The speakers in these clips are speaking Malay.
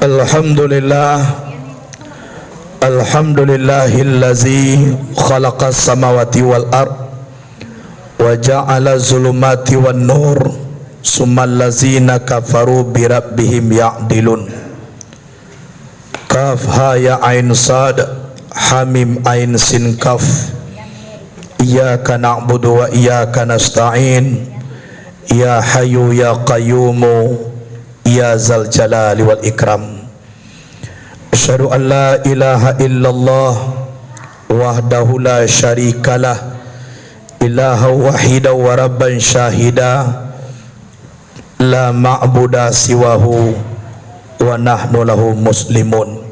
Alhamdulillah, alhamdulillahillazi khalaqas samawati wal ard wa ja'ala zulumati wan nur summal lazina kafaru bi rabbihim ya'dilun. Kaf ha ya ain sad hamim ain sin kaf. Iyyaka na'budu wa iyyaka nasta'in. Ya hayyu ya qayyumu ya zal jalali wal ikram. Asyhadu an la ilaha illallah wahdahu la syarikalah ilaha wahida wa rabban syahida la ma'buda siwahu wa nahnu lahu muslimun.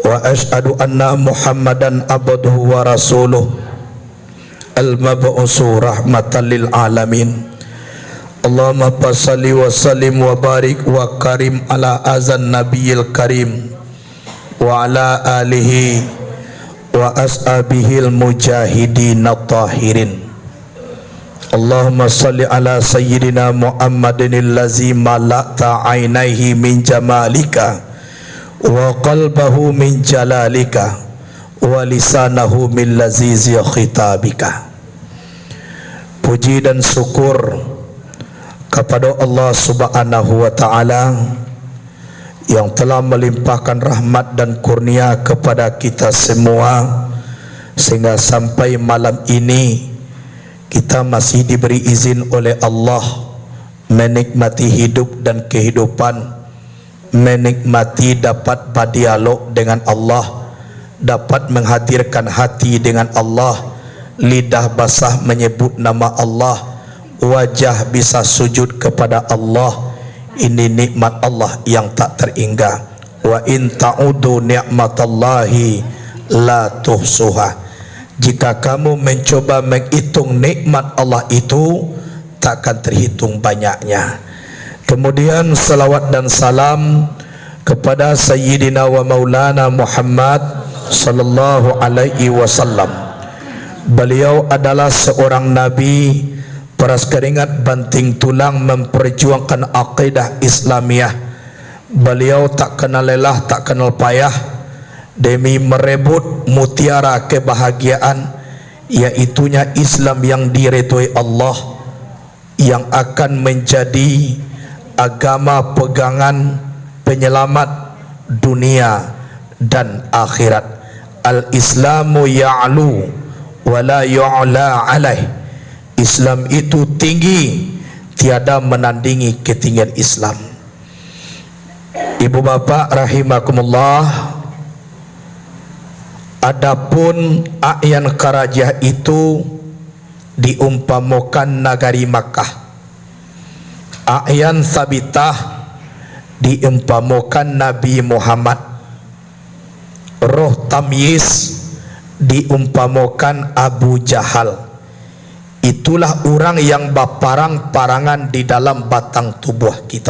Wa asyhadu anna muhammadan abduhu wa rasuluh al-mab'usu rahmatan lil alamin. Allahumma salli wa sallim wa barik wa karim ala azan nabiyil karim wa ala alihi wa ashabihil mujahidin at-tahirin. Allahumma salli ala sayyidina Muhammadin allazi mala'ta ainaihi min jamalika wa qalbahu min jalalika wa lisanahu min lazizi khitabika. Puji dan syukur kepada Allah Subhanahu wa ta'ala yang telah melimpahkan rahmat dan kurnia kepada kita semua, sehingga sampai malam ini kita masih diberi izin oleh Allah menikmati hidup dan kehidupan, menikmati dapat berdialog dengan Allah, dapat menghadirkan hati dengan Allah, lidah basah menyebut nama Allah, wajah bisa sujud kepada Allah. Ini nikmat Allah yang tak terhingga. Wa in ta'udu ni'matallahi la tuhsuha. Jika kamu mencoba menghitung nikmat Allah itu, takkan terhitung banyaknya. Kemudian salawat dan salam kepada Sayyidina wa Maulana Muhammad sallallahu alaihi wasallam. Beliau adalah seorang nabi, peras keringat banting tulang memperjuangkan akidah Islamiyah. Beliau tak kenal lelah, tak kenal payah demi merebut mutiara kebahagiaan, yaitunya Islam yang diridhoi Allah, yang akan menjadi agama pegangan penyelamat dunia dan akhirat. Al-Islamu ya'lu wa la yu'la alaih. Islam itu tinggi, tiada menandingi ketinggian Islam. Ibu bapak rahimakumullah, adapun A'yan Qarajah itu diumpamakan nagari Makkah, A'yan Sabitah diumpamakan Nabi Muhammad, Roh Tamyiz diumpamakan Abu Jahal. Itulah orang yang berparang-parangan di dalam batang tubuh kita.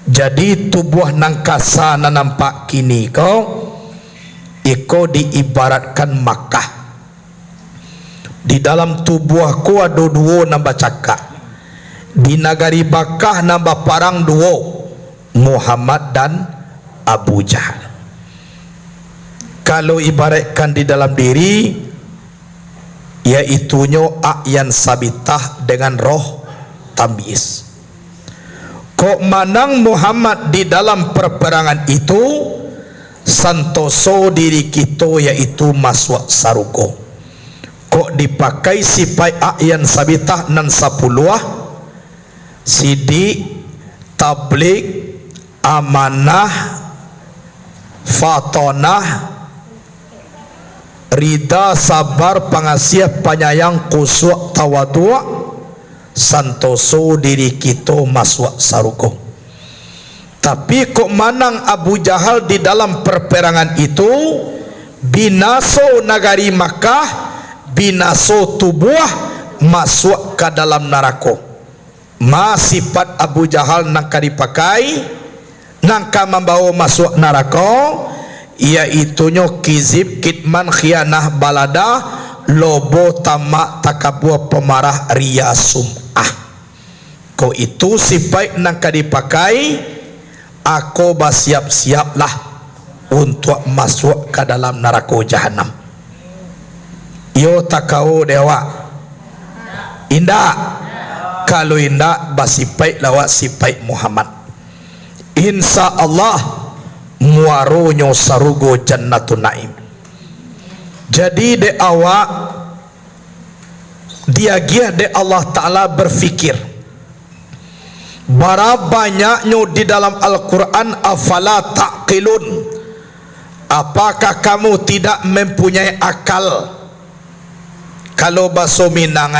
Jadi tubuh nangkasa na nampak kini kau, iko diibaratkan Makkah. Di dalam tubuhku ada dua nambah cakap. Di nagari Makkah nambah parang dua, Muhammad dan Abu Jahal. Kalau ibaratkan di dalam diri, yaitunya A'yan Sabitah dengan Roh Tamyiz. Kok manang Muhammad di dalam perperangan itu, santoso diri kita yaitu masuk saruko. Kok dipakai sipai A'yan Sabitah nan 10 sidik, tablik, amanah, fatonah, rida, sabar, pengasih, penyayang, khusyuk, tawadhu', santoso diri kita masuk saruko. Tapi kok manang Abu Jahal di dalam perperangan itu, binaso nagari Makkah, binaso tubuh, masuk ke dalam neraka. Sifat Abu Jahal nangka dipakai, nangka membawa masuk neraka, iaitunya kizib, kitman, khianah, balada, lobo, tamak, takabur, pemarah, ria, sum'ah. Kau itu sifat nangka dipakai aku bersiap-siaplah untuk masuk ke dalam neraka jahanam. Yo takau dewa indah, kalau indah basipai lawat sipai Muhammad, insya Allah muaronyo sarugo jannatun naim. Jadi de awak dia giah de Allah Ta'ala berfikir, bara banyaknya di dalam Al-Quran, afala taqilun, apakah kamu tidak mempunyai akal? Kalau bahasa Minang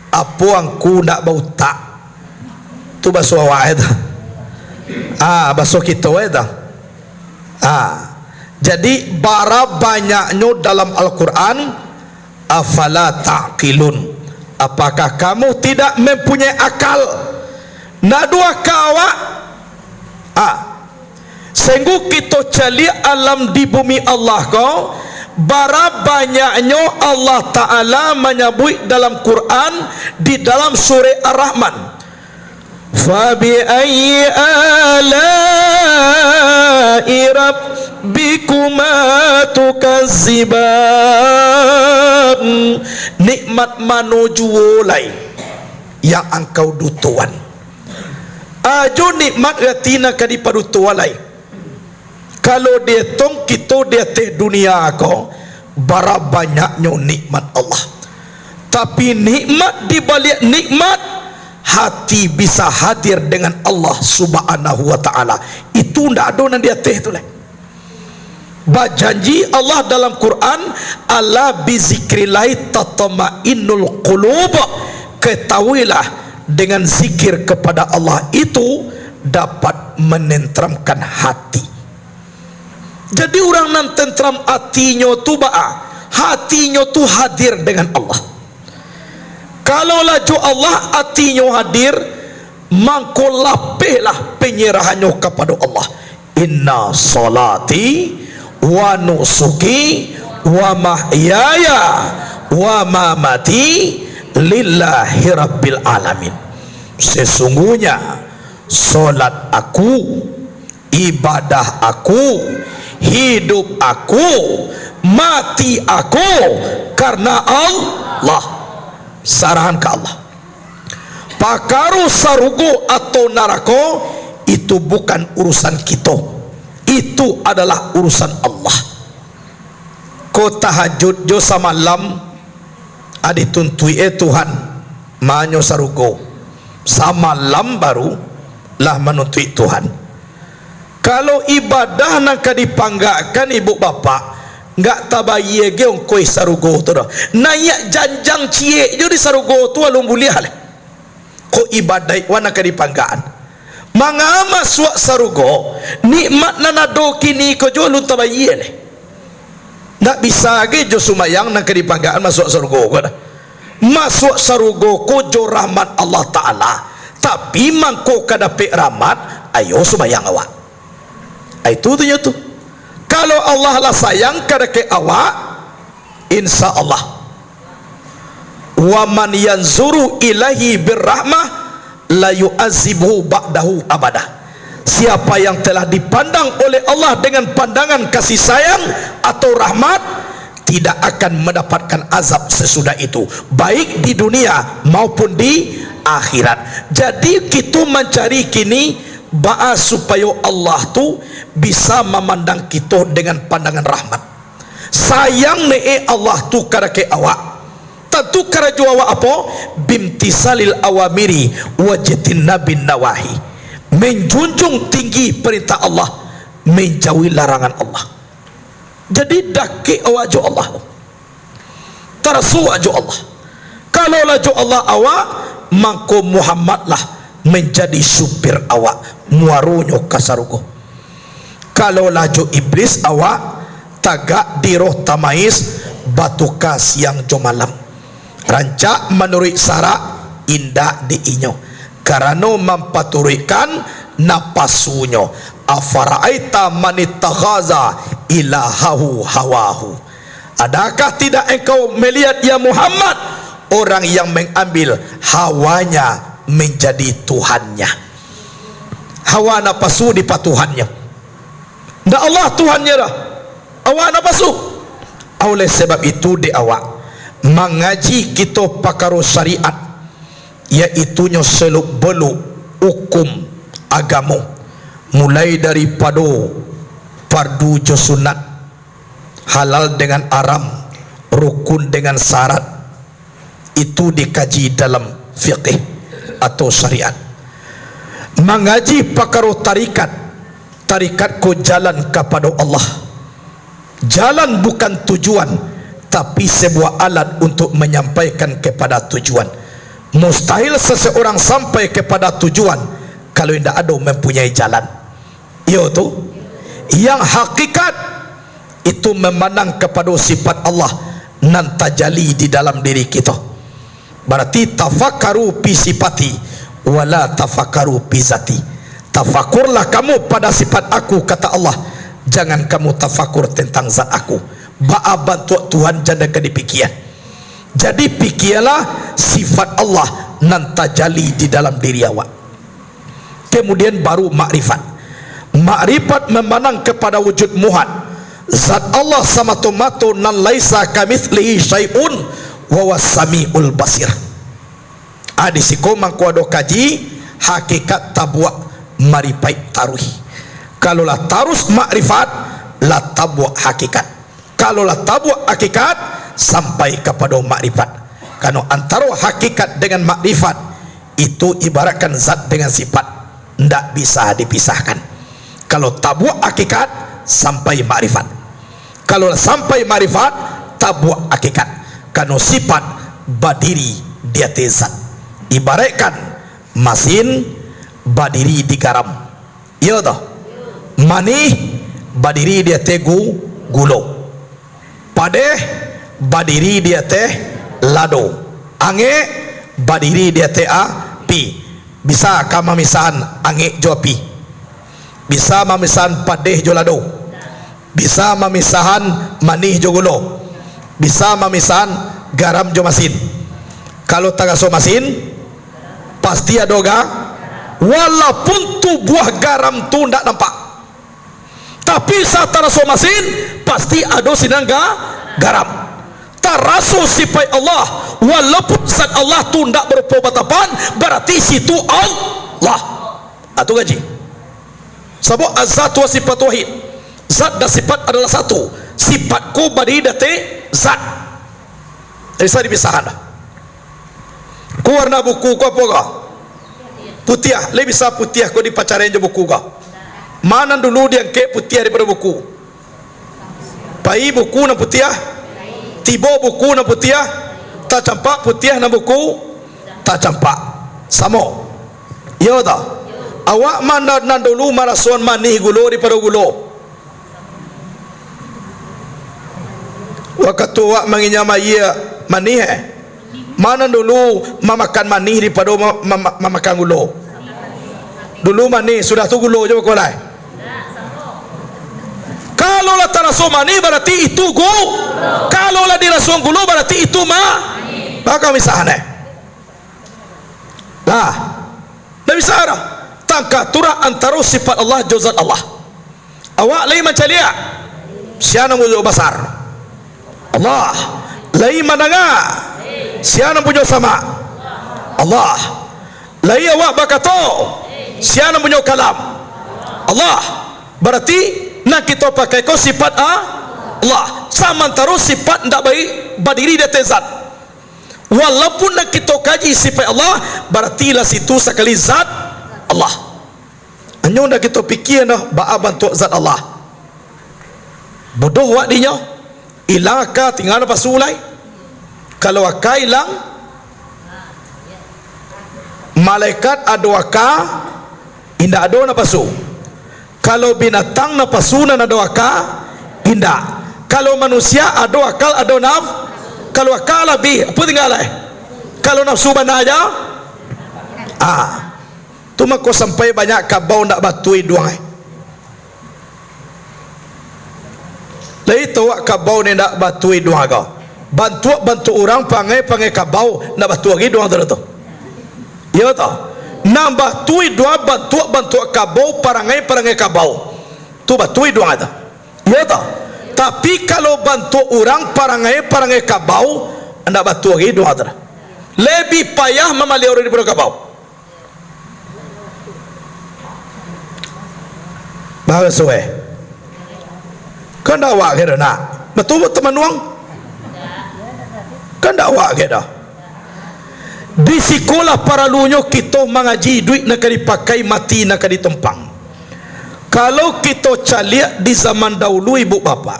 apa angku nak bau tak, tu bahasa awak itu. Bahasa kita itu. Jadi bara banyaknya dalam Al-Quran, afala taqilun, apakah kamu tidak mempunyai akal? Nak dua kawa sehingga kita cari alam di bumi Allah kau, bara banyaknya Allah Ta'ala menyebut dalam Quran di dalam surah Ar-Rahman, fabi ayyi ala'i rabbikuma tukazziban, nikmat manuju lai yang engkau dutuan. Ajo nikmat gatina kadi padutu walai. Kalau dia tong kita dia teh dunia ko, bara banyaknya nikmat Allah. Tapi nikmat di balik nikmat, hati bisa hadir dengan Allah Subhanahu wa Ta'ala. Itu ndak ada nan dia teh tu lah. Bajanji Allah dalam Quran, ala bizikrillah tatma'innul qulub, ketahuilah dengan zikir kepada Allah itu dapat menenteramkan hati. Jadi orang nan tentram hatinya tu hatinya tu hadir dengan Allah. Kalau laju Allah hatinya hadir, mangko lapehlah penyerahannya kepada Allah. Inna salati wa nusuki wa mahyaya wa mamati lillahi rabbil alamin. Sesungguhnya solat aku, ibadah aku, hidup aku, mati aku karena Allah. Sarahan ke Allah. Pakaru sarugo atau narako itu bukan urusan kita, itu adalah urusan Allah. Ko tahajud jo samalam adituntui Tuhan manyo sarugo, samalam baru lah menuntui Tuhan. Kalau ibadah nak dipanggakan ibu bapa, nggak tabaye ge ongkoi sarugo tu dah. Nayak janjang cie jo di sarugo tu alung buliah le. Ko ibadah wana ka dipanggaan. Mangama suak sarugo nikmat nanado kini ko jo lu tabaye le. Nggak bisa ge jo sumayang nak dipanggaan masuk sarugo ko dah. Masuk sarugo ko jo rahmat Allah Ta'ala. Tapi mangko kadape rahmat, ayo sumayang awak. Itu tuh tu. Kalau Allah lah sayang kada ke awak, insya Allah. Wa man yanzuru ilahi birrahmah la yu'azibuhu ba'dahu abada. Siapa yang telah dipandang oleh Allah dengan pandangan kasih sayang atau rahmat, tidak akan mendapatkan azab sesudah itu, baik di dunia maupun di akhirat. Jadi kita mencari kini ba'a supaya Allah tu bisa memandang kita dengan pandangan rahmat. Sayang ne Allah tu kada ke awak. Tentu kada jua awak apa? Bimtisalil awamiri wajitin nabin nawahi. Menjunjung tinggi perintah Allah, menjauhi larangan Allah. Jadi daki awak jo Allah. Tarasu jo Allah. Kalau laju Allah awak, mangko Muhammad lah menjadi supir awak, muarunyo kasarugo. Kalau laju iblis awak, tagak di roh tamais batu kas yang jomalam. Rancak menurut syarak indah di inyo, karena mempaturikan napasunyo. Afara'aita manitaghaza ilahahu hawahu. Adakah tidak engkau melihat ya Muhammad, orang yang mengambil hawanya menjadi Tuhannya? hawa nafsu di patuhannya. Ndak Allah Tuhannya dah, hawa nafsu. Oleh sebab itu di awak mengaji kita pakaro syariat, iaitunya seluk beluk hukum agama, mulai daripada fardu jo sunat, halal dengan haram, rukun dengan syarat, itu dikaji dalam fiqh atau syariat. Mengaji pakaro tarikat, tarikat ko jalan kepada Allah. Jalan bukan tujuan, tapi sebuah alat untuk menyampaikan kepada tujuan. Mustahil seseorang sampai kepada tujuan kalau tidak ada mempunyai jalan. Iyo tu yang hakikat itu memandang kepada sifat Allah nan tajali di dalam diri kita. Berarti tafakaru fi sifati wala tafakaru fi zati. Tafakurlah kamu pada sifat aku, kata Allah, jangan kamu tafakur tentang zat aku. Ba'a bantu Tuhan janda ke dipikiran. Jadi pikirlah sifat Allah nan tajali di dalam diri awak. Kemudian baru makrifat. Makrifat memandang kepada wujud muhad, zat Allah samatu-matu nan laisa kamitslihi syai'un wa was samiul basir. Di siko mangko kaji hakikat tabwa marifat taruh. Kalau lah tarus makrifat la tabwa hakikat. Kalau lah tabwa hakikat sampai kepada makrifat. Karena antara hakikat dengan makrifat itu ibaratkan zat dengan sifat, tidak bisa dipisahkan. Kalau tabwa hakikat sampai makrifat, kalau sampai makrifat tabwa hakikat. Karena sifat badiri dia tezat, ibaratkan mesin badiri di garam. Iya toh, manih badiri dia tegu gulo, padeh badiri dia teh lado, ange badiri dia teh api. Bisa kama misahan ange jo api, bisa mamisahan padeh jo lado, bisa mamisahan manih jo gulo, bisa mamisahan garam jo masin. Kalau tagaso masin pasti ada ga, walaupun tu buah garam tu ndak nampak, tapi saat taraso masin pasti ada sinang garam. Taraso sifat Allah, walaupun zat Allah tu ndak berupa batapan, berarti situ Allah. Atau gaji sebab azat wa sifat wahid, zat dan sifat adalah satu. Sifatku badi date zat, bisa dipisahkan dah. Ku warna buku ku apa ga? Putih, lebih bisa putih ku dipacarin je buku ga. Mana dulu dia ke putih daripada buku? Pai buku na putih, tibo buku na putih, tak campak putih na buku, tak campak. Samo. Iya dah. Awak mana nan dulu marasuan manih gulo daripada gulo. Waktu awak menginyam ia manih mana dulu memakan manih daripada memakan gulo. Dulu manih sudah tu gulo je berkolai. Kalau lah taraso manih berarti itu gulo. Kalau lah dirasuan gulo berarti itu maka misalnya lah dah bisa dah tangka turah antara sifat Allah juzat Allah. Awak lain macam dia siapa yang besar Allah, lain mendengar siapa punya sama Allah, lain awak berkata siapa punya kalam Allah. Berarti nak kita pakai kau sifat Allah, sama terus sifat tidak baik berdiri di atas zat. Walaupun nak kita kaji sifat Allah, berarti lah situ sekali zat Allah. Hanya nak kita fikir dah ba'a bantu zat Allah. Bodoh wak dinya ilaka tinggal apa sulai. Kalau waka hilang, malaikat ada waka indah ada napasu. Kalau binatang napasu dan ada waka indah. Kalau manusia ada akal ada kalau akal lebih apa tinggal kalau nafsu mana aja tu mako sampai banyak kabau nak batui doang lai tahu kabau ni nak batui doang kau bantu orang pangai kabau nak batu lagi doang tu ya tau na batui dua bantu kabau parangai kabau tu batui dua ada ya tak. Tapi kalau bantu orang parangai kabau anda batu lagi dua ada lebih payah memali orang di kabau bahagia suwe kan dakwah kira nak betul teman uang kan dakwah kira di sekolah para lunyo kita mengaji duit nak dipakai mati nak ditumpang. Kalau kita caliak di zaman dahulu ibu bapa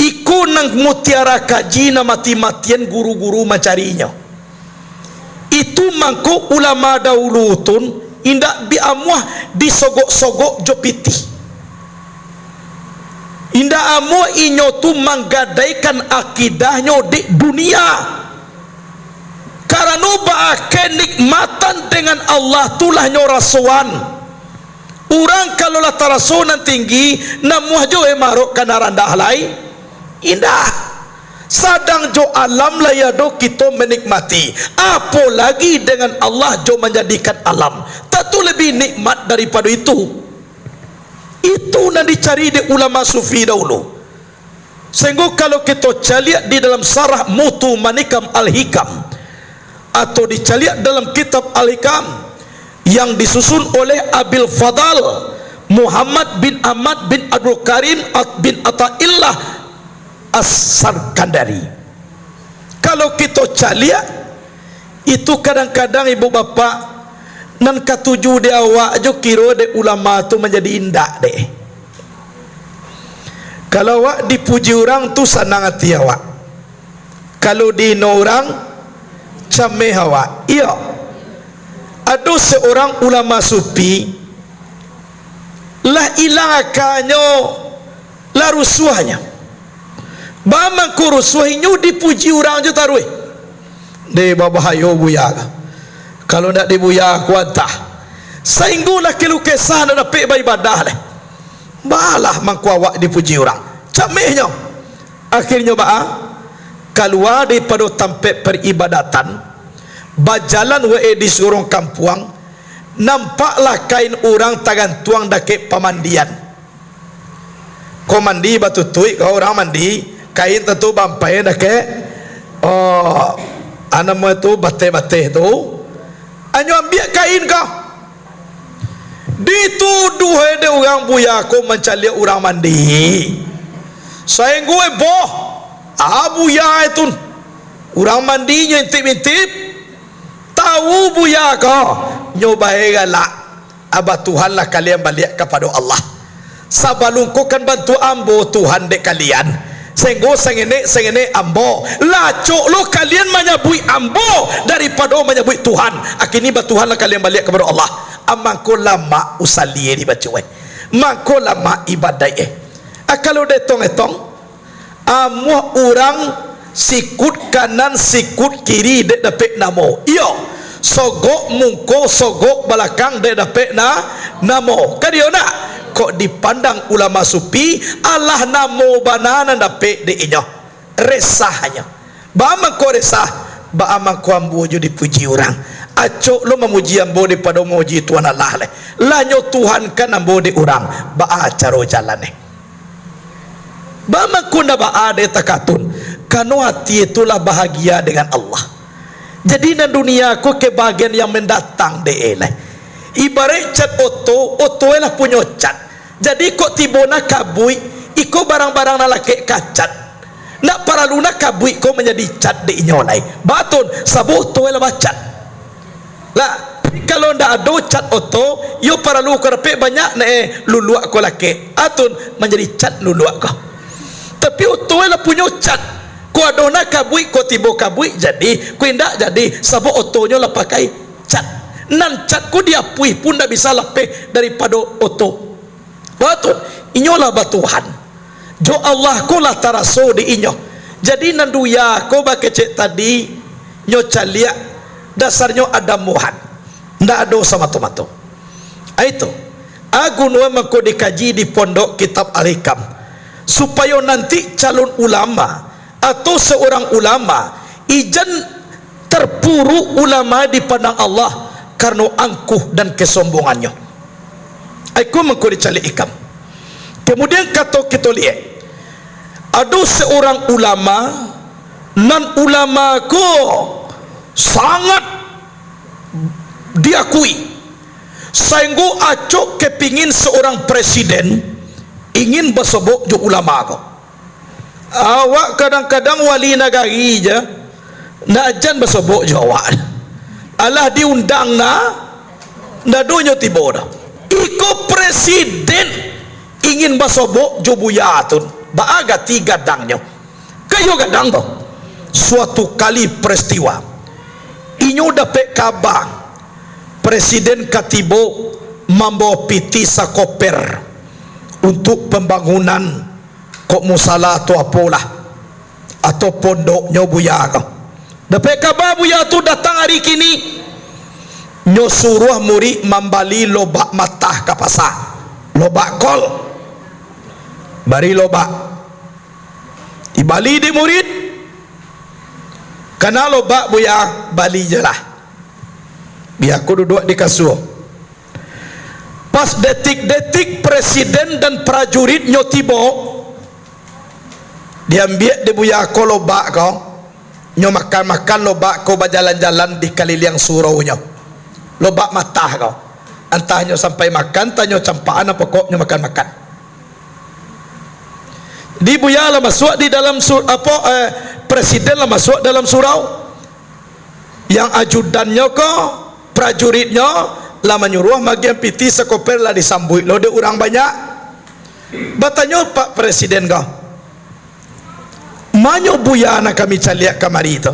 iku nang mutiara kaji na mati-matian guru-guru macarinya itu mangko ulama dahulu tun indak biamuah disogok-sogok jopiti indak amuah inyo tu menggadaikan akidahnya di dunia karena baake nikmatan dengan Allah tulah nyorasuan orang kalau lah tarasunan tinggi namuah jo emarok kana randah lai indah sadang jo alam layado kita menikmati apalagi dengan Allah jo menjadikan alam tentu lebih nikmat daripada itu yang dicari di ulama sufi dahulu. Sehingga kalau kita caliak di dalam sarah Mutu Manikam Al-Hikam atau dicaliak dalam kitab Al-Hikam yang disusun oleh Abil Fadal Muhammad bin Ahmad bin Abdul Karim bin Ata'illah As-Sarkandari, kalau kita caliak itu kadang-kadang ibu bapa nan katuju dia awak jo kira de ulama tu menjadi indah deh. Kalau awak dipuji orang tu senang hati awak, kalau dino orang cameh awak. Iya, ada seorang ulama sufi lah hilang akannya lah rusuhnya bama ku rusuhnya dipuji orang je taruh de babahayo buya kalau nak dibuya kuantah sehinggalah kelukesan dan dapat beribadah leh balah mangku awak dipuji orang camehnya akhirnya keluar daripada tempat peribadatan berjalan di seorang kampuang nampaklah kain orang tangan tuang dakek pemandian kau mandi batu tuik kau orang mandi kain tentu bampai dakek anam itu bate-bate tu anyo ambil kain kau dituduh ada orang buya kau mencari orang mandi saya gue boh buya itu orang mandinya intip-intip tahu buya kau nyoba galak abah Tuhan lah kalian balik kepada Allah sabalung kau kan bantu ambo Tuhan dek kalian sehingga sengene ambo lacok lo kalian menyabui ambo daripada menyabui Tuhan akhirnya bah Tuhan lah kalian balik kepada Allah amangko lama usali di baca mangko lama ibadah kalau detong-etong amuh orang sikut kanan sikut kiri dek dapat namo iyo sogok mungko sogok belakang dek dapat namo kan dia nak kok dipandang ulama sufi Allah namo bananan dapat de inyo resahnya ba mangko resah ba mangko ambo jo dipuji orang acok lo memuji ambo daripada memuji Tuhan Allah leh lanyo Tuhan kan ambo di orang ba caro jalan ba mangko nda ba de takatun kanu hati itulah bahagia dengan Allah. Jadi di dunia aku kebahagiaan yang mendatang deh lah. Ibarat cat oto lah punya cat. Jadi kok tibona kabui, iko barang-barang nalake kacat. Nak para luna kabui kau menjadi cat de nyolai. Batun sabu oto lah bacat. Lah kalau ndak ada cat oto, yo para lu kerpe banyak luluak ko lake. Atun menjadi cat luluak ko. Tapi oto lah punya cat. Ku adona kabui ko tibo kabui jadi ku indak jadi sabuk otonya lah pakai cat nan cat ku dia puih pun dah bisa lepeh daripada oto betul inyolah batuhan jo Allah ku lah taraso di inyo jadi nan duya ko ba kecek tadi nyo calia dasarnya ada muhan ndak ada sama tomato itu aku nuwa mako dikaji di pondok kitab Al-Hikam supaya nanti calon ulama atau seorang ulama ijan terpuruk ulama di pandang Allah karena angkuh dan kesombongannya. Aku mengkuri calik ikam. Kemudian kata kita lihat, ada seorang ulama, non ulama ko sangat diakui. Sehingga acok kepingin seorang presiden ingin bersobok jo ulama ko. Awak kadang-kadang wali nagari je, nak ajan bersobok jo awak. Alah diundang na donyo tiba dah. Iko presiden ingin bersobok jo buya tu. Baaga tiga gadangnya. Kayo gadang tu. Suatu kali peristiwa, inyo dapat kabar presiden katibo membawa piti sakoper untuk pembangunan kok musala atau apalah atau pondoknya buya kau. Dapat kabar buya tu datang hari kini, nyo suruh murid membali lobak matah ke pasar, lobak kol, bari lobak dibali di murid. Karena lobak buya bali je lah. Biar aku duduk di kasur. Pas detik-detik presiden dan prajurit nyo tiba, diambil di buya ko lobak kau, nyo makan-makan lobak ko berjalan-jalan di keliling surau nyo. Lobak matah kau. Entah nyo sampai makan, entah nyo campaan apa kok nyo makan-makan. Di buya lah masuk di dalam presiden lah masuk dalam surau. Yang ajudannya ko prajuritnya lah menyuruh bagian piti sekoper lah disambut lo de orang banyak. Batanya Pak Presiden kau, manyo buya nak kami caliak kamari itu.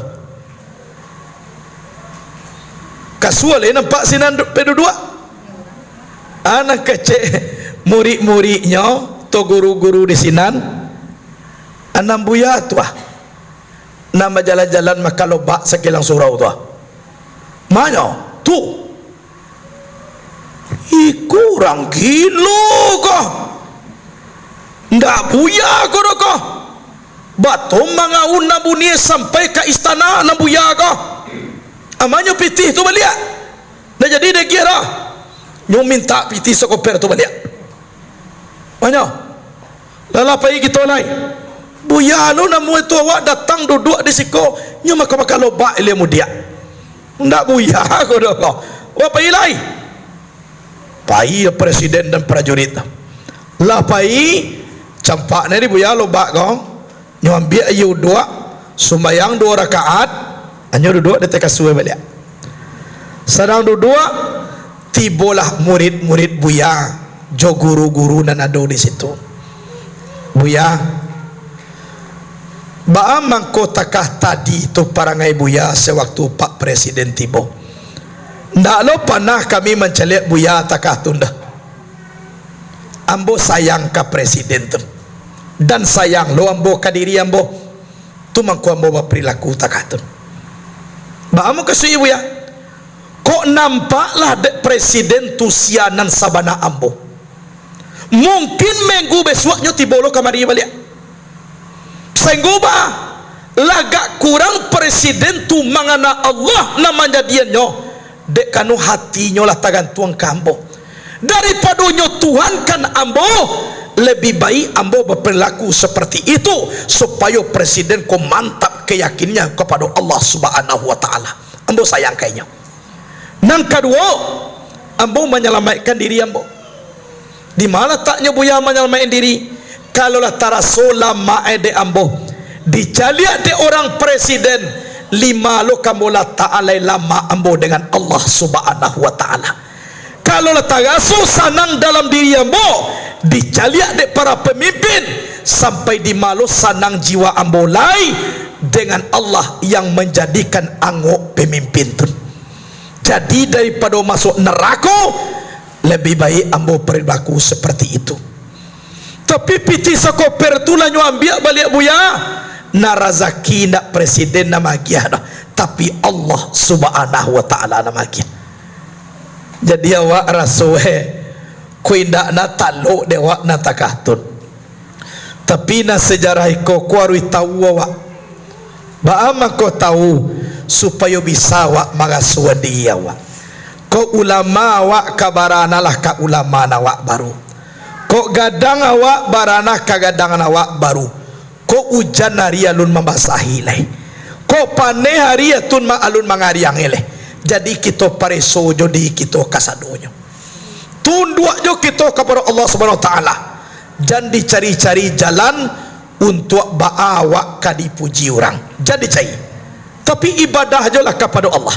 Kasual nampak sinan pedudua. Anak kecil murid-muridnya to guru-guru di sinan. Anam buya tu nama jalan-jalan makan lobak sekilang surau tu. Mana tu? Kurang kilo kah? Ndak buya kau kah? Batu mangaun nabuni sampai ke istana nabuya kah? Amanyo pitih tu balik. Dah jadi dia kira. Nyo minta pitih sekoper tu balik. Mana? Lala pai kita lain. Buya lu namu itu awak datang duduk di siko, nyo makan lobak ile mudia. Ndak buya kau dah kau. Wah pai lai. Pai presiden dan prajurit. Lah pai campak ni buya lobak kau. Nyo ambil ayu dua, sembahyang 2 rakaat, anyo duduk di kasur balik. Sedang duduk, tibalah murid-murid buya, jo guru-guru dan ada di situ. Buya, baamang kotakah tadi itu parangai buya sewaktu Pak Presiden tiba. Ndak lo panah kami menceliak buya takah tunda. Ambo sayang ke presiden tu. Dan sayang lo ambo ke diri ambo. Tu mangko ambo berperilaku takah tu. Baamang kesui buya. Kok nampaklah dek presiden tu sianan sabana ambo. Mungkin minggu besoknya tiba lo kamari balik. Sehingga lagak kurang presiden tu mangana Allah namanya dia nyo dek kanu hatinya lah tagantuang kambo daripada nyo Tuhan kan ambo lebih baik ambo berperilaku seperti itu supaya presiden ko mantap keyakinannya kepada Allah Subhanahu wa taala. Ambo sayang kayaknya. Nang kedua, ambo menyelamatkan diri ambo. Di mana taknya buya menyelamatkan diri? Kalau lah tarasola ma'ede ambo dicaliak de orang presiden 5 lo kamu la ta'ala lama ambo dengan Allah Subhanahu wa ta'ala. Kalau lah taraso sanang dalam diri ambo dicaliak de para pemimpin sampai di malu sanang jiwa ambo lai dengan Allah yang menjadikan angok pemimpin tu. Jadi daripada masuk neraka lebih baik ambo perilaku seperti itu. Tapi piti sakoper tu lah nyo ambil balik buya. Na razaki nak presiden nama giah dah. Tapi Allah Subhanahu wa taala nama giah. Jadi awak rasuhe kui ndak na taluk dewa na takatun. Tapi na sejarah ko kuarui tahu awak. Baama ko tahu supaya bisa awak mangasuan dia awak. Ko ulama awak kabarana lah ka ulama awak baru. Ko gadang awak barana ka gadang awak baru. Ko ujan hari alun membasahi leh. Ko pane hari atun ma alun mangariang leh. Jadi kita pareso jodi kita kasadonyo. Tunduk jo kita kepada Allah Subhanahu wa taala. Jangan dicari-cari jalan untuk baawak kadipuji orang. Jadi cari. Tapi ibadah je lah kepada Allah.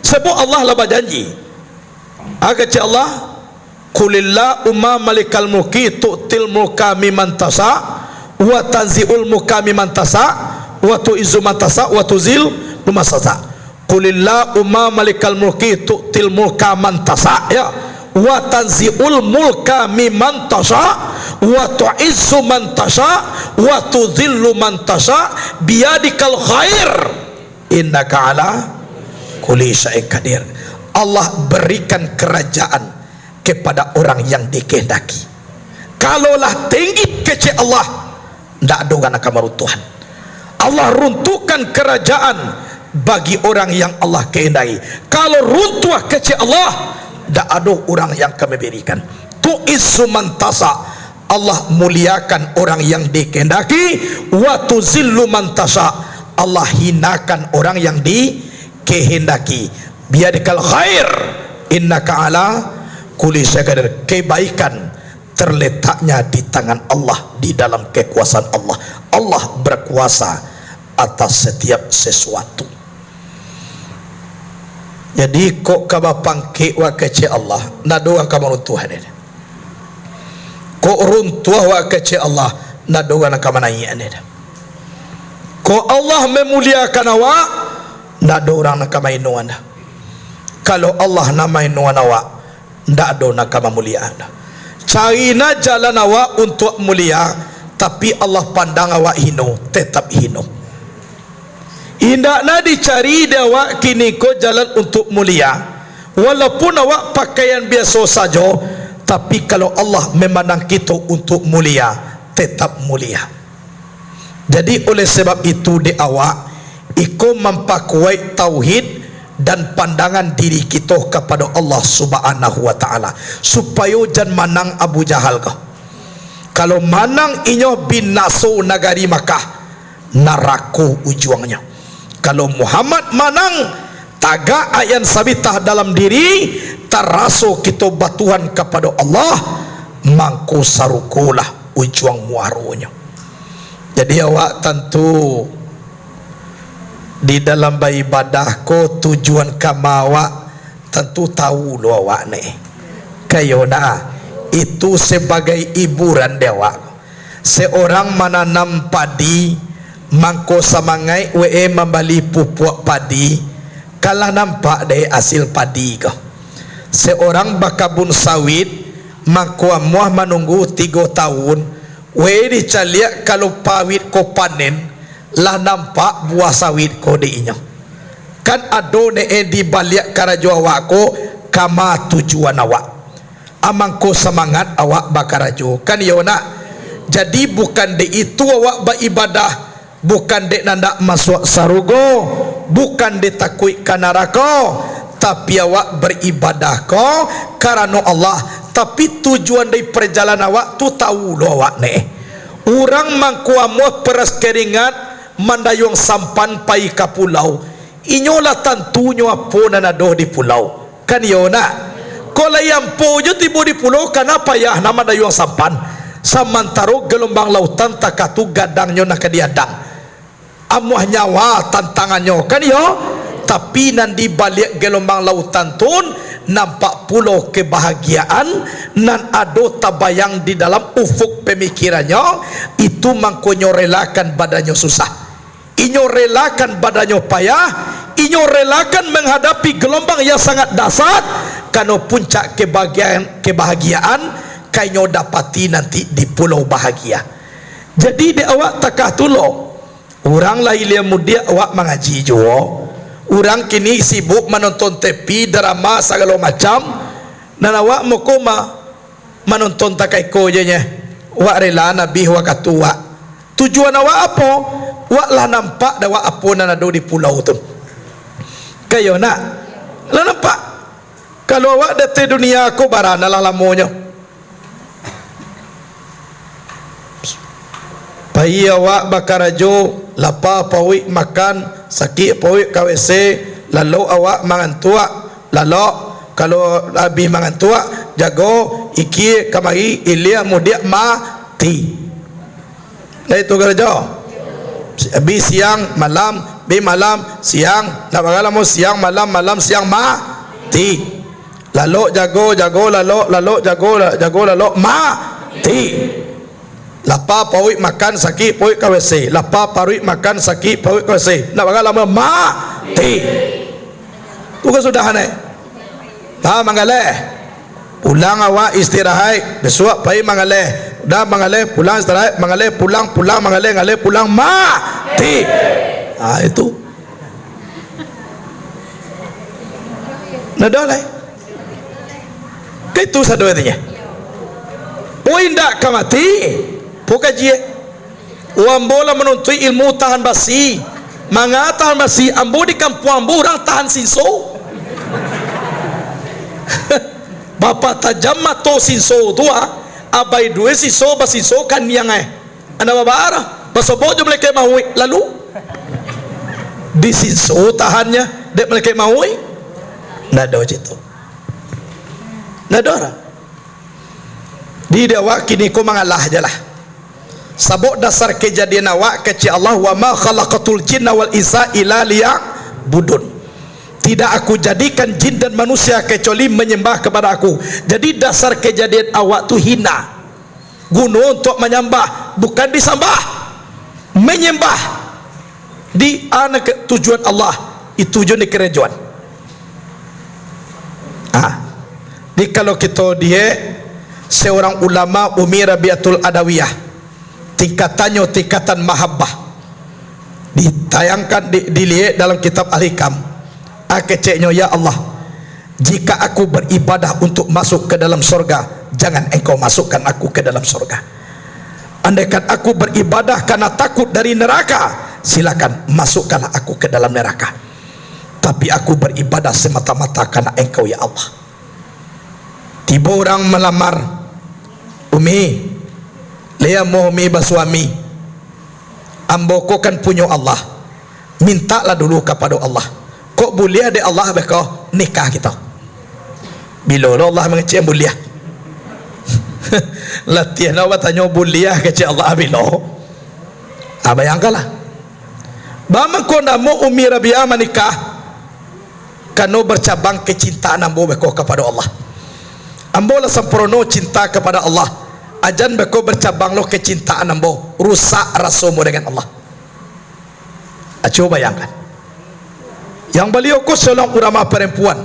Sebab Allah lah berjanji. Kata Allah, "Qulillah umma malikal mulki tu'til mulka mimman tasha wa tanzi'ul mulka mimman tasha wa tu'izzu man tasha wa tuzil man tasha." Qulillah umma malikal mulki tu'til mulka man tasha ya wa tanzi'ul mulka mimman tasha wa tu'izzu man tasha wa tuzillu man tasha biyadikal khair innaka ala kulli syai'in qadir. Allah berikan kerajaan kepada orang yang dikehendaki. Kalaulah tinggi kecil Allah, tidak ada orang akan meruntuhan. Allah runtuhkan kerajaan bagi orang yang Allah kehendaki. Kalau runtuh kecil Allah, tidak ada orang yang akan memberikan. Tu'izzu man tasha, Allah muliakan orang yang dikehendaki. Wa tuzillu man tasha, Allah hinakan orang yang dikehendaki. Biadikal khair innaka ala kulli syai'in qadir. Kebaikan terletaknya di tangan Allah, di dalam kekuasaan Allah. Allah berkuasa atas setiap sesuatu. Jadi kok kaba pangke wa kece Allah na doa ka runtuhan ini. Kok runtuh wa kece Allah na doa na ka manaian ini. Kok Allah memuliakan awak na doa na ka mainuan. Kalau Allah namai nuan awak, ndak ada nak kemuliaan. Carina jalan awak untuk mulia, tapi Allah pandang awak hino, tetap hino. Indakna dicari dia awak kini ko jalan untuk mulia, walaupun awak pakaian biasa saja, tapi kalau Allah memandang kita untuk mulia, tetap mulia. Jadi oleh sebab itu di awak, iko memperkuat tauhid dan pandangan diri kita kepada Allah Subhanahu wa taala, supaya jangan manang Abu Jahal kau. Kalau manang inyo bin naso nagari Makkah, naraku ujungnya. Kalau Muhammad manang taga ayan sabitah dalam diri, taraso kita batuhan kepada Allah, mangko sarukulah ujung muaronya. Jadi awak tentu di dalam beribadah ko tujuan kamawa tentu tahu lo awak ni kayona itu sebagai hiburan dewa. Seorang menanam padi mangko samangai we membeli pupuk padi, kalah nampak deh hasil padi ko. Seorang bakabun sawit mangko muah menunggu 3 tahun we dicaliak kalau pawit ko panen lah nampak buah sawit ko diinyo. Kan ado ne di balik karajo awak ko kama tujuan awak. Amang ko semangat awak bakarajo. Kan yona. Jadi bukan de itu awak beribadah, bukan de nandak masuk sarugo, bukan de takui kanarako, tapi awak beribadah ko karena Allah. Tapi tujuan dari perjalanan awak tu tahu lo awak ne. Orang mangkuamu peras keringat mandayong sampan pai ka pulau, inyola tantunya apa na nadoh di pulau. Kan yona. Kalau yang pojo tibo di pulau, kenapa ya nama dayong sampan? Samantaro gelombang lautan takatu gadangnya nak kediadang. Amuah nyawa tantangannya kan yo. Tapi nan di balik gelombang lautan tun nampak pulau kebahagiaan, nan ado tabayang di dalam ufuk pemikirannya, itu mangkonyo relakan badannya susah. Inyo relakan badannya payah, inyo relakan menghadapi gelombang yang sangat dahsyat, karena puncak kebahagiaan kainyo dapati nanti di pulau bahagia. Jadi di awak takah tulo, orang lain mudia awak mengaji jo, orang kini sibuk menonton TV, drama segala macam, dan awak mau koma menonton takai kojanya, awak rela nabi awak katua. Tujuan awak apa? Wak lah nampak dah wak apa nan ada di pulau tu. Kayo nak lah nampak Kalau awak datang dunia aku baranalah lamunya. Bayi awak bakarajo lapa pawik makan sakit pawik KWC lalu awak mangan tua lalu kalau habis mangan tua jago iki kamari ilia mudia mati. Nah itu kerja. Habis siang malam, bi malam siang, nak bagaimana mau siang malam malam siang mati. Lalu jago lalu jago lalu mati. Lapa pawik makan sakit pawik KWC, lapa pawik makan sakit pawik KWC, nak bagaimana mati. Tu kan sudah aneh. Tak mangaleh. Pulang awak istirahat, besok pergi mangaleh. Dah mangaleh pulang istirahat, mangaleh pulang mangaleh pulang mati. Itu. Nah dah lah. Itu satu artinya. Poin dak kamati. Bukan je. Ambola menuntut ilmu tahan basi. Manga tahan basi. Ambo di kampung ambo orang tahan sinso. Bapa tajam mato sinso tua. Abai dua sinso basinso kan yang anda babara. Basobo je mereka mahui. Lalu di sinso tahannya dek mereka mahui. Nada itu. Nada. Di awak kini ko mengalah je lah. Sabuk dasar kejadian awak kecil Allah wa ma khalaqatul jinna wal insa illa liya'budun. Tidak aku jadikan jin dan manusia kecuali menyembah kepada aku. Jadi dasar kejadian awak tu hina. Guna untuk menyembah, bukan disembah. Menyembah. Di anak tujuan Allah, itu tujuan di kerajaan. Di kalau kita dia seorang ulama Umi Rabiatul Adawiyah, tingkatannya tingkatan mahabbah, ditayangkan dilihat dalam kitab Al-Hikam. Keceknya, ya Allah, jika aku beribadah untuk masuk ke dalam surga, jangan engkau masukkan aku ke dalam surga. Andaikan aku beribadah karena takut dari neraka, silakan masukkanlah aku ke dalam neraka. Tapi aku beribadah semata-mata karena engkau, ya Allah. Tiba orang melamar, Umi, Lea mau Umi basuami, ambo ko kan punya Allah, mintalah dulu kepada Allah. Kok boleh ada Allah beko nikah kita? Bila Allah mengecek boleh? Latihan awak tanya boleh kecek Allah bila? Bayangkanlah. Bama ko namo Umi Rabiah menikah, kano bercabang kecintaan ambo beko kepada Allah. Ambo lah sempurna cinta kepada Allah. Ajan beko bercabang lo kecintaan ambo, rusak rasamu dengan Allah. Coba bayangkan. Yang beliau ko seorang ulama perempuan,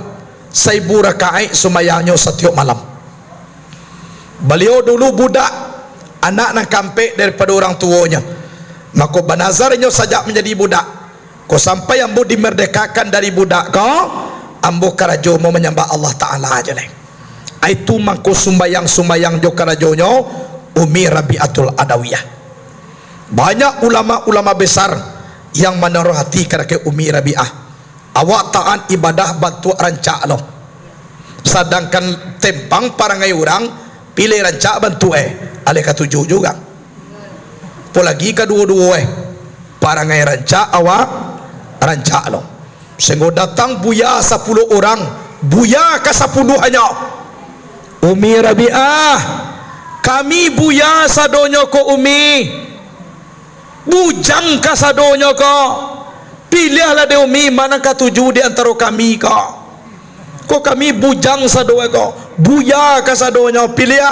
1000 rakaat sumayangnya setiap malam. Beliau dulu budak, anak nak kampek daripada orang tuanya. Maka banazarnya sajak menjadi budak. Ko sampai ambo dimerdekakan dari budak ko, ambo karajo mau menyembah Allah Ta'ala aja leh. Itu mangko sumbayang jo karajonyo Umi Rabiatul Adawiyah. Banyak ulama-ulama besar yang menaruh hati kerana Umi Rabiah. Awak taat ibadah bantu rancak lo. Sedangkan tempang parangai orang pilih rancak bantu ale ketujuh juga. Apalagi kedua-dua parangai rancak awak rancak lo. Sehingga datang buya 10 orang, buya ke 10 hanya. Umi Rabiah, kami buya sadonyo ko Umi, bujang ka sadonyo ko, pilihlah de Umi mana ketujuh di antara kami ko. Ko kami bujang sadonyo ko, buya ka sadonyo pilih.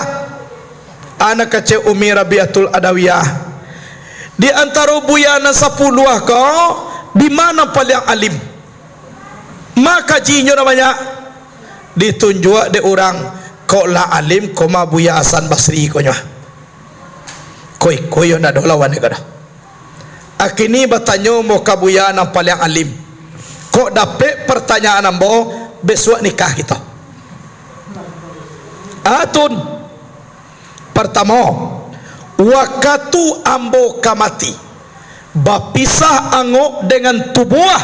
Anak kecil Umi Rabiatul Adawiyah, di antara buya na 10 ko, di mana paling alim? Maka jinyo namanya ditunjuk de orang. Kok la alim koma buya Hasan Basri konya. Koy na dolawan kada. Akini bertanya mo kabuya nang paling alim. Kok dapat pertanyaan ambo besok nikah kita. Atun pertama, waktu ambo kamati, bapisah angok dengan tubuh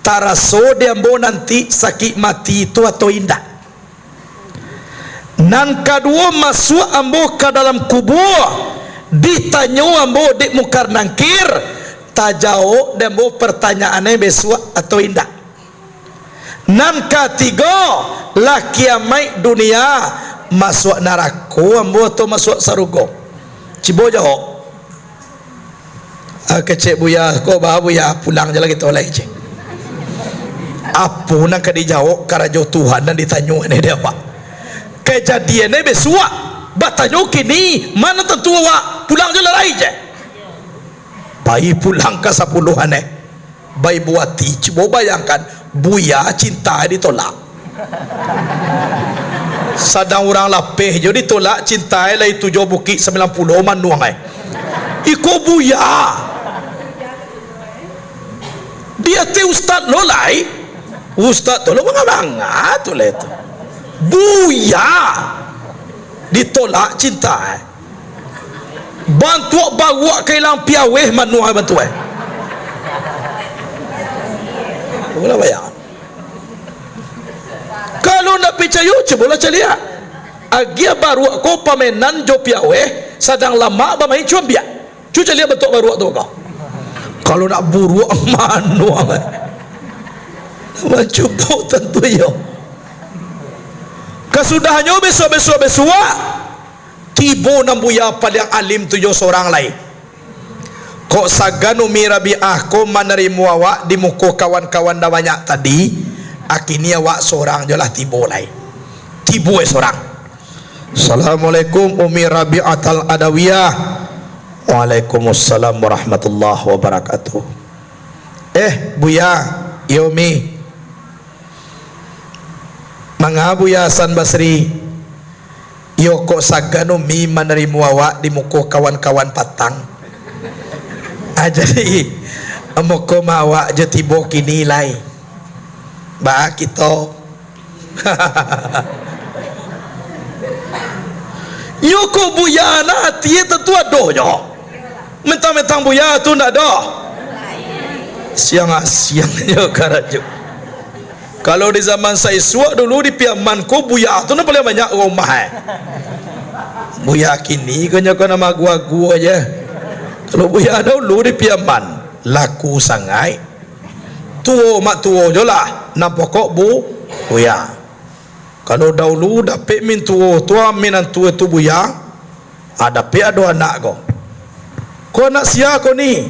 taraso de ambo nanti sakit mati itu atau indah. Nan kedua masuk ambo ke dalam kubur, ditanya ambo di mungkar nangkir, tajau dan ambo pertanyaannya besok atau indah. Nan ketiga laki amai dunia masuk neraka ambo atau masuk sarugo. Cibo jauh. Kecik buya, kau bawa buya pulang je lagi tolak je. Apa nak dijawab karajo Tuhan dan ditanya ni dia apa? Kejadian ni besok, bertanya kini mana tentu awak pulang je lagi je. Bayi pulang ke 10-an ni, bayi buati, cuba bayangkan buya cinta ditolak. Sadang orang lapeh je ditolak cinta lah itu jo bukit 90 manuang ai. Iko buya. Dia te ustaz lolai, ustaz tolong mengabanga tu lah itu. Buya ditolak cinta. Bantu bawa ke ilang piaweh manuah bantu boleh bayar. Kalau nak percaya cuba lah celia. Agia baru ko pamenan jo piaweh sadang lama bamain cuma biar. Cuba celia bentuk baru tu kau. Kalau nak buruk manuang mencuba tentu ya. Kesudahnya besok tibo nambuya paling alim tujuh seorang lain. Kok saganu mirabiah ko manerimu awak di muka kawan-kawan dah banyak tadi, akhirnya awak seorang je lah tibo lain. Tibo seorang. Assalamualaikum Umi Rabi'atul Adawiyah. Waalaikumsalam warahmatullahi wabarakatuh. Buya, Yomi, Manga Buya Hasan Basri, yo kok sagano mi menerima awak di muka kawan-kawan patang. Jadi muka awak je tiba kini lai. Ba kita. Yo kok buya na hati tentu ada je. Mentang-mentang buya tu nak ada. Siang je karajo. Kalau di zaman saya suak dulu di Piaman ko buya tu nak paling banyak rumah. Buya kini kena nama gua je. Kalau buya dulu di Piaman laku sangai. Tuo mak tuo je lah. Nampak kok buya. Kalau dahulu dapat min tuo tua minan tuo tu buya. Ada pe ada anak ko. Kau nak sia kau ni?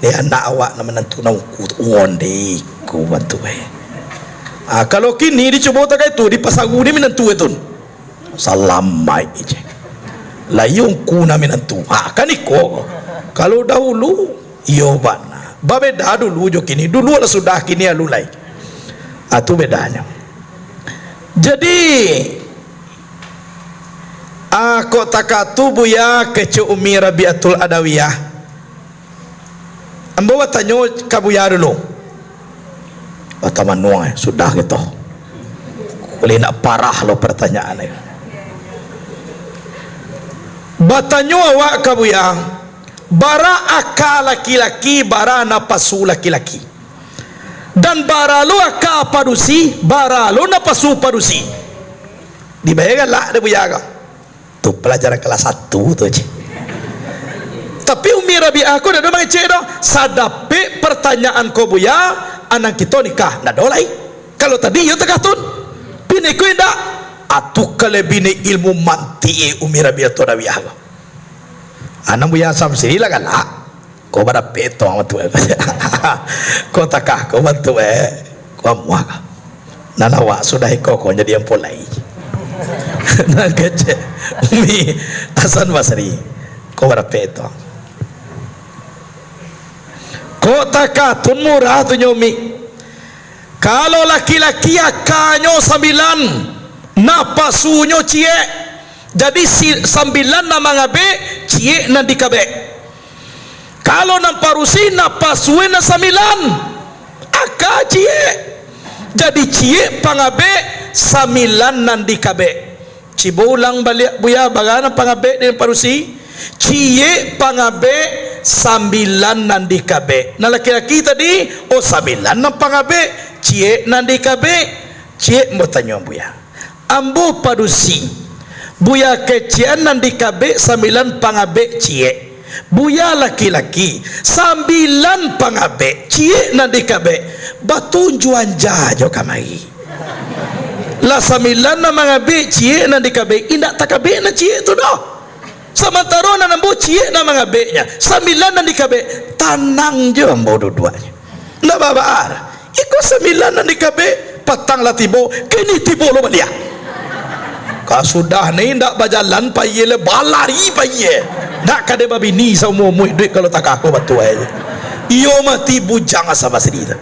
Dia anak awak nama nantu nak uonde ku bantu kalau kini dicoba tak itu di pasagu ni menantu itu. Salam mai je. Layung ku na menantu. Kan iko. Kalau dahulu iyo bana. Beda dulu jo kini. Dulu lah sudah kini alulai. Itu bedanya. Jadi aku takatu buya kece Umi Rabi'atul Adawiyah. Ambo tanya ke buya dulu. Bata manuang sudah gitu. Boleh nak parah lo pertanyaan ni. Batanyo awak ke buya. Bara akal laki-laki, bara napasu laki-laki. Dan bara lo akal padusi, bara lo napasu padusi. Dibayangkan lah dia buya ka. Tu pelajaran kelas 1 tu je. Tapi Umi Rabi'ah aku dah mengecek dah. Sadape pertanyaan ko buya, anak kita nikah nak dolai. Kalau tadi ya tekatun. Bini ko indak. Atu kale bini ilmu manti Umi Rabi'ah tu Rabi'ah. Anak buya samsiri lah kan lah. Ko pada peto amat tu. Ko takah ko bantu ko muak. Nanawa sudah ko jadi empolai. Nak kece Umi Hasan Basri kau berapa itu kau takatun murah tu nyomi. Kalau laki-laki akanyo 9 napasunyo cie jadi 9 nama ngabe cie nanti kabe. Kalau namparusi napasue na 9 aka cie jadi cie pangabe 9 nandi kabe. Cibo ulang balik buya bagana pangabe dengan parusi. Cie pangabe 9 nandi kabe. Nah laki-laki tadi 9 nang pangabe, cie nandi kabe. Cie mau tanya buya. Ambo parusi buya kecian nan dikabe 9 pangabe cie, buya laki-laki 9 pangabe cie nan dikabe batunjuan jajo kamai la 9 na mangabe cie nan dikabe indak takabe na cie tu dah sementara na nambu cie na mangabe nya 9 nan dikabe tanang je ambo dua-duanya ndak babar iko 9 nan dikabe patang lah tibo kini tibo lo balia sudah ni ndak berjalan paye le balari paye nak kade babi ni semua muid duit kalau tak aku batu aja iyo mati bujang sama sedih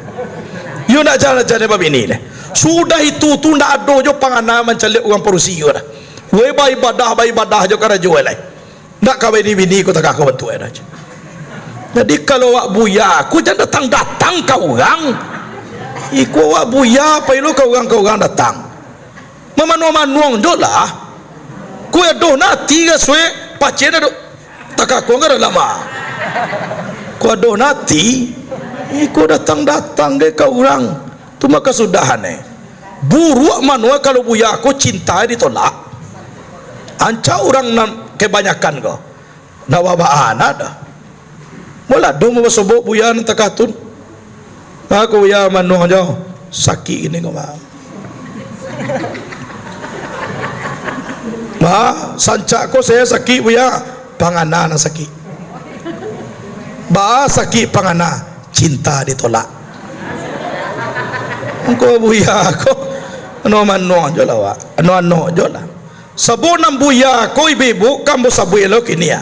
iyo nak jalan-jalan babi ni le sudah itu tu ndak ada jo pangana mencalik orang perusio dah we ba ibadah jo kara jual lai ndak ka bini ko tak aku batu aja jadi kalau wak buya aku jangan datang kau orang iku wak buya pailu kau orang datang mamanuang jola ku ado na tiga swe pacena do takako ngara lama ku ado nati iku datang ke kau orang tu maka sudahan buruk manua kalau buya aku cinta ditolak anca orang kebanyakan kau nawabaan ada mula do mo sobok buya nang takatun aku ya manuang jo sakit ini kau sancak ko saya sakit buya pangana na sakit sakit pangana cinta ditolak ko buya ko ano jola wa ano jola sabonam buya ko ibu kambo sabuelo kinia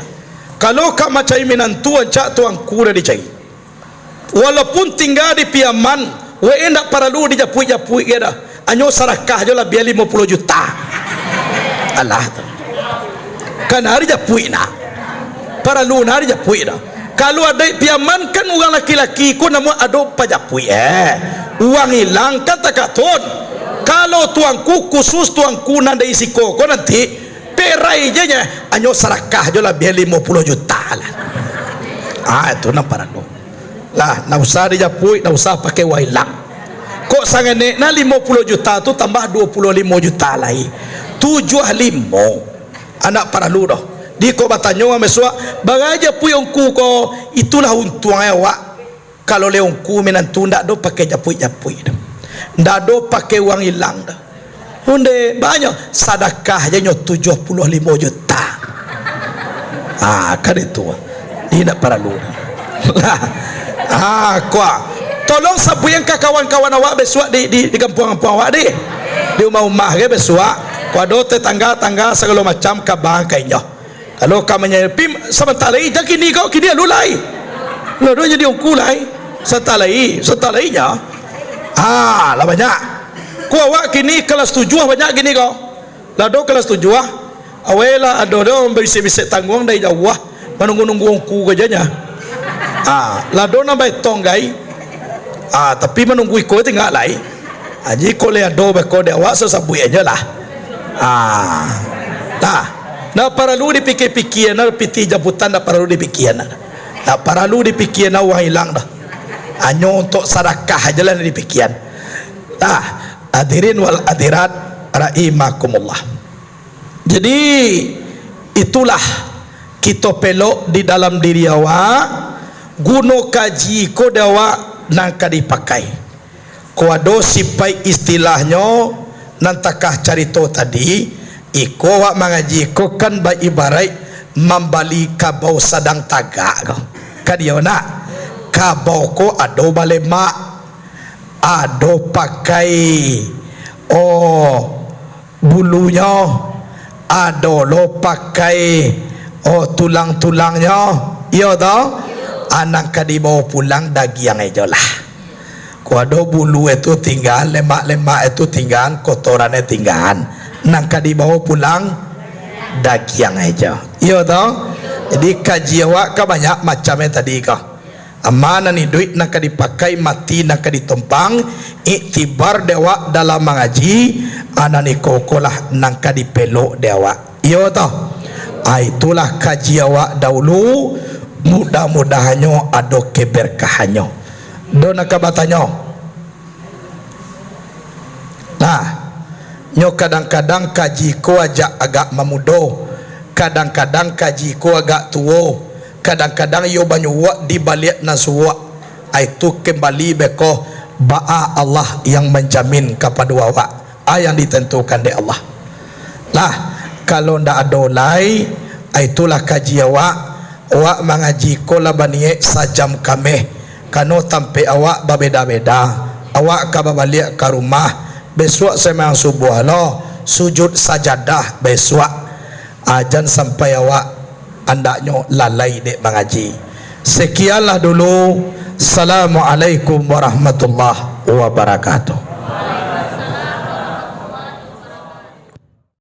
kalau ka macai minantu anca tuang kura dicai walaupun tinggal di piaman we endak paralu dijapui geda anyo sarakah jola biar 50 juta Allah kan hari japui na para luna hari japui na kalau ada piaman kan orang laki-laki ko namu ado pajapui uang hilang kan takatun kalau tuangku khusus tuangku nanda isi koko nanti perai je nya anyo sarakah jo lah biar 50 juta lah itu na para lu lah na usah dijapui na usah pakai wailang kok sangane na 50 juta tu tambah 25 juta lagi 75 anak para lu dah di ko batanyo ameswa bagaja puyong ku ko itulah untung awak kalau leong ku menantu ndak do pakai japui ndak do pakai uang hilang dah hunde banyak sedekah je 75 juta kan itu ini nak para lu kwa tolong sabu yang kawan-kawan awak besok di kampung-kampung awak di rumah-rumah ke besok wado tetangga-tangga segala macam kabang kainya kalau kamanya pim sebentar lagi dah kini kau kini lulai lo jadi ungku lai sebentar lagi nya lah banyak ku awak kini kelas 7 banyak gini kau lado kelas 7 awela ado berisik-bisik tanggung dari jauh menunggu-nunggu ungku kejanya lado nambai tonggai tapi menunggu ikut tinggal lai aji ko le ado beko de awak sesabu aja lah nah paralu dipikir-pikir na piti jemputan dah paralu dipikir na paralu dipikir na uang hilang dah hanya untuk sedekah aja lah dipikir hadirin wal hadirat rahimakumullah jadi itulah kita pelok di dalam diri awak guna kaji ko awak nangka dipakai ko ado sipai istilahnya nantakah carito tadi iko wak mengaji ko kan ba ibarat membali kabau sadang tagak ko kan dia nak kabau ko ado balema ado pakai bulunya ado lo pakai tulang-tulangnya iya toh anak dibawa pulang daging aja lah kuado bulu itu tinggal lemak-lemak itu tinggal kotorannya tinggal nangka dibawa pulang daging aja iya toh jadi kaji awak ka banyak macamnya tadi kah amanah ni duit nangka dipakai mati nangka ditumpang iktibar dewa dalam mengaji anani kokolah nangka dipelok dewa iya toh itulah kaji awak dahulu mudah-mudahannya ada keberkahannya do nak batanya Nyo kadang-kadang kaji ko agak memudo, kadang-kadang kaji ko agak tuo, kadang-kadang yo banyu wak di balik nasuwa. Itu kembali beko ba'a Allah yang menjamin kepada wak yang ditentukan di Allah lah. Kalau ndak ada lai, itulah kaji awak mengaji ko lah baniye sajam kami kano tampe awak berbeda-beda. Awak ka balik ke rumah besok semang subuh lo sujud sajadah besok ajan sampai awak andaknya lalai dek mengaji. Sekianlah dulu. Assalamualaikum warahmatullahi wabarakatuh.